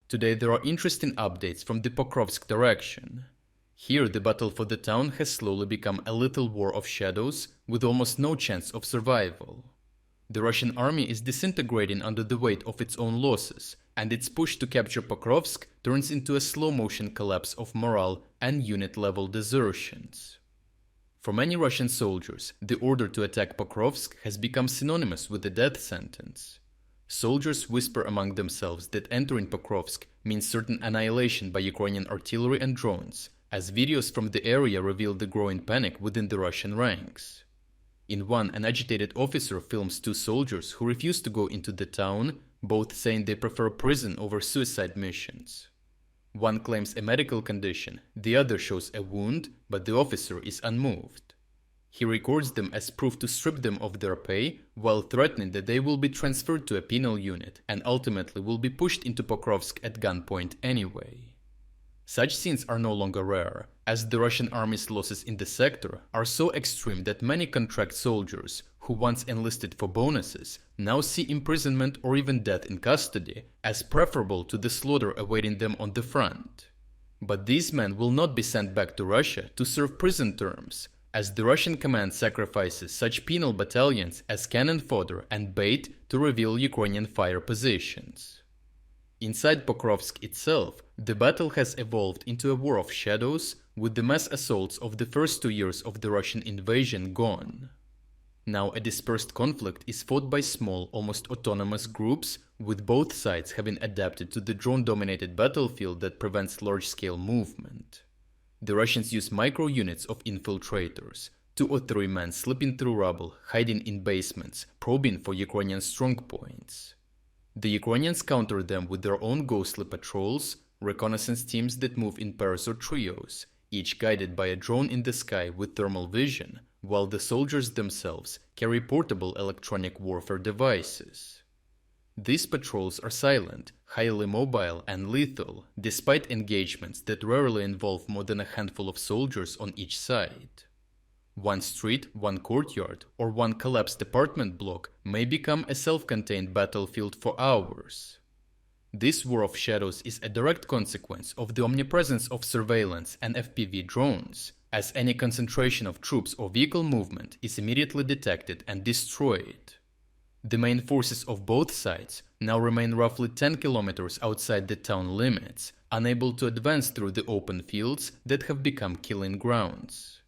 Today there are interesting updates from the Pokrovsk direction. Here the battle for the town has slowly become a little war of shadows with almost no chance of survival. The Russian army is disintegrating under the weight of its own losses, and its push to capture Pokrovsk turns into a slow-motion collapse of morale and unit-level desertions. For many Russian soldiers, the order to attack Pokrovsk has become synonymous with the death sentence. Soldiers whisper among themselves that entering Pokrovsk means certain annihilation by Ukrainian artillery and drones, as videos from the area reveal the growing panic within the Russian ranks. In one, an agitated officer films two soldiers who refuse to go into the town, both saying they prefer prison over suicide missions. One claims a medical condition, the other shows a wound, but the officer is unmoved. He records them as proof to strip them of their pay, while threatening that they will be transferred to a penal unit and ultimately will be pushed into Pokrovsk at gunpoint anyway. Such scenes are no longer rare, as the Russian army's losses in the sector are so extreme that many contract soldiers, who once enlisted for bonuses, now see imprisonment or even death in custody as preferable to the slaughter awaiting them on the front. But these men will not be sent back to Russia to serve prison terms, as the Russian command sacrifices such penal battalions as cannon fodder and bait to reveal Ukrainian fire positions. Inside Pokrovsk itself, the battle has evolved into a war of shadows, with the mass assaults of the first 2 years of the Russian invasion gone. Now a dispersed conflict is fought by small, almost autonomous groups, with both sides having adapted to the drone-dominated battlefield that prevents large-scale movement. The Russians use micro-units of infiltrators, 2 or 3 men slipping through rubble, hiding in basements, probing for Ukrainian strongpoints. The Ukrainians counter them with their own ghostly patrols, reconnaissance teams that move in pairs or trios, each guided by a drone in the sky with thermal vision, while the soldiers themselves carry portable electronic warfare devices. These patrols are silent, highly mobile and lethal, despite engagements that rarely involve more than a handful of soldiers on each side. One street, one courtyard, or one collapsed apartment block may become a self-contained battlefield for hours. This war of shadows is a direct consequence of the omnipresence of surveillance and FPV drones, as any concentration of troops or vehicle movement is immediately detected and destroyed. The main forces of both sides now remain roughly 10 kilometers outside the town limits, unable to advance through the open fields that have become killing grounds.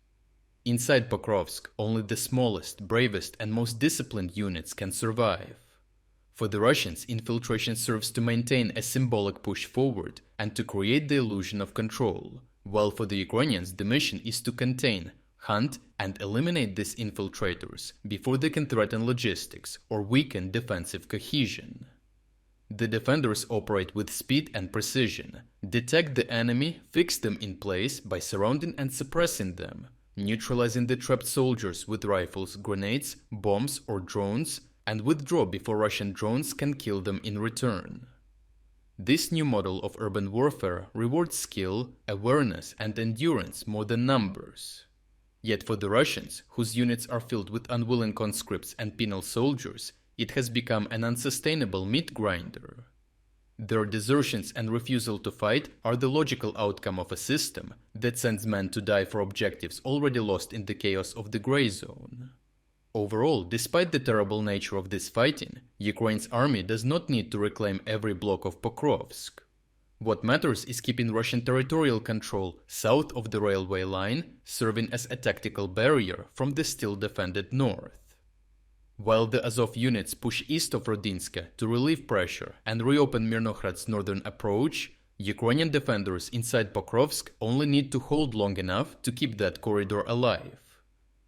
Inside Pokrovsk, only the smallest, bravest and most disciplined units can survive. For the Russians, infiltration serves to maintain a symbolic push forward and to create the illusion of control, while for the Ukrainians the mission is to contain, hunt and eliminate these infiltrators before they can threaten logistics or weaken defensive cohesion. The defenders operate with speed and precision, detect the enemy, fix them in place by surrounding and suppressing them, neutralizing the trapped soldiers with rifles, grenades, bombs or drones, and withdraw before Russian drones can kill them in return. This new model of urban warfare rewards skill, awareness and endurance more than numbers. Yet for the Russians, whose units are filled with unwilling conscripts and penal soldiers, it has become an unsustainable meat grinder. Their desertions and refusal to fight are the logical outcome of a system that sends men to die for objectives already lost in the chaos of the gray zone. Overall, despite the terrible nature of this fighting, Ukraine's army does not need to reclaim every block of Pokrovsk. What matters is keeping Russian territorial control south of the railway line, serving as a tactical barrier from the still defended north. While the Azov units push east of Rodinska to relieve pressure and reopen Mirnohrad's northern approach, Ukrainian defenders inside Pokrovsk only need to hold long enough to keep that corridor alive.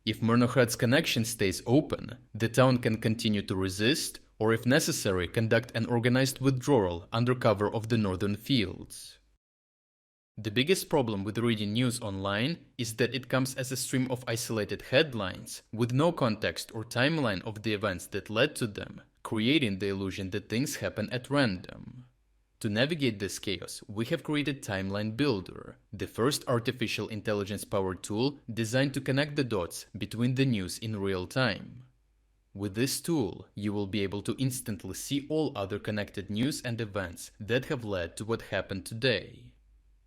If Mirnohrad's connection stays open, the town can continue to resist, or if necessary, conduct an organized withdrawal under cover of the northern fields. The biggest problem with reading news online is that it comes as a stream of isolated headlines with no context or timeline of the events that led to them, creating the illusion that things happen at random. To navigate this chaos, we have created Timeline Builder, the first artificial intelligence-powered tool designed to connect the dots between the news in real time. With this tool, you will be able to instantly see all other connected news and events that have led to what happened today.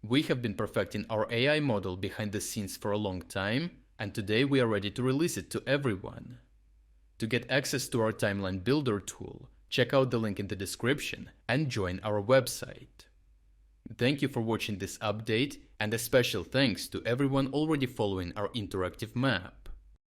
We have been perfecting our AI model behind the scenes for a long time, and today we are ready to release it to everyone. To get access to our timeline builder tool, check out the link in the description and join our website. Thank you for watching this update, and a special thanks to everyone already following our interactive map.